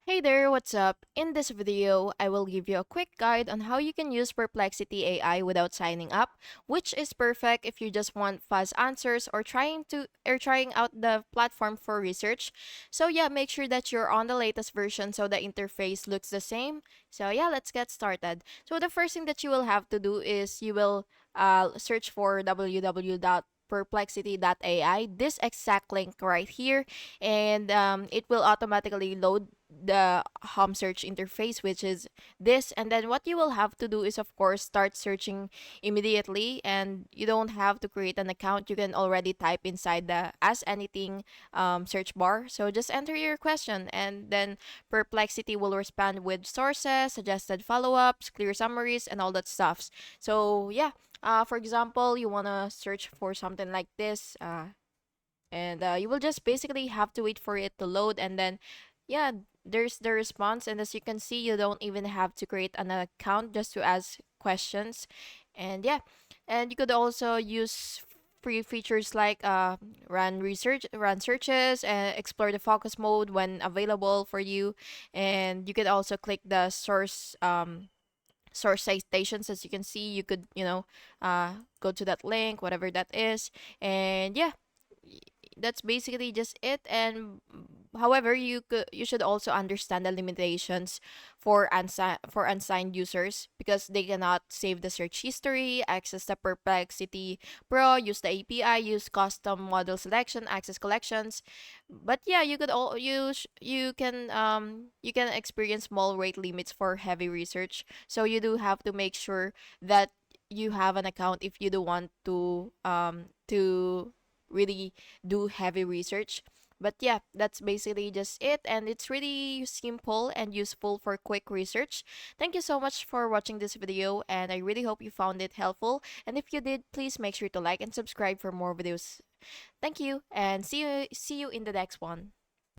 Hey there, what's up? In this video, I will give you a quick guide on how you can use Perplexity AI without signing up, which is perfect if you just want fast answers or trying out the platform for research. So yeah, make sure that you're on the latest version so the interface looks the same. So yeah, let's get started. So the first thing that you will have to do is you will search for www.perplexity.ai, this exact link right here, and it will automatically load the home search interface, which is this. And then what you will have to do is, of course, start searching immediately, and you don't have to create an account. You can already type inside the Ask Anything search bar. So just enter your question, and then Perplexity will respond with sources, suggested follow-ups, clear summaries, and all that stuff. So yeah, for example, you want to search for something like this, and you will just basically have to wait for it to load, and then yeah, there's the response. And as you can see, you don't even have to create an account just to ask questions. And yeah, and you could also use free features like run searches and explore the focus mode when available for you. And you could also click the source citations. As you can see, you could go to that link, whatever that is. And yeah, that's basically just it. And however, you should also understand the limitations for unsigned users, because they cannot save the search history, access the Perplexity Pro, use the API, use custom model selection, access collections. But yeah, you could all you can experience small rate limits for heavy research. So you do have to make sure that you have an account if you do want to really do heavy research. But yeah, that's basically just it, and it's really simple and useful for quick research. Thank you so much for watching this video, and I really hope you found it helpful. And if you did, please make sure to like and subscribe for more videos. Thank you, and see you in the next one.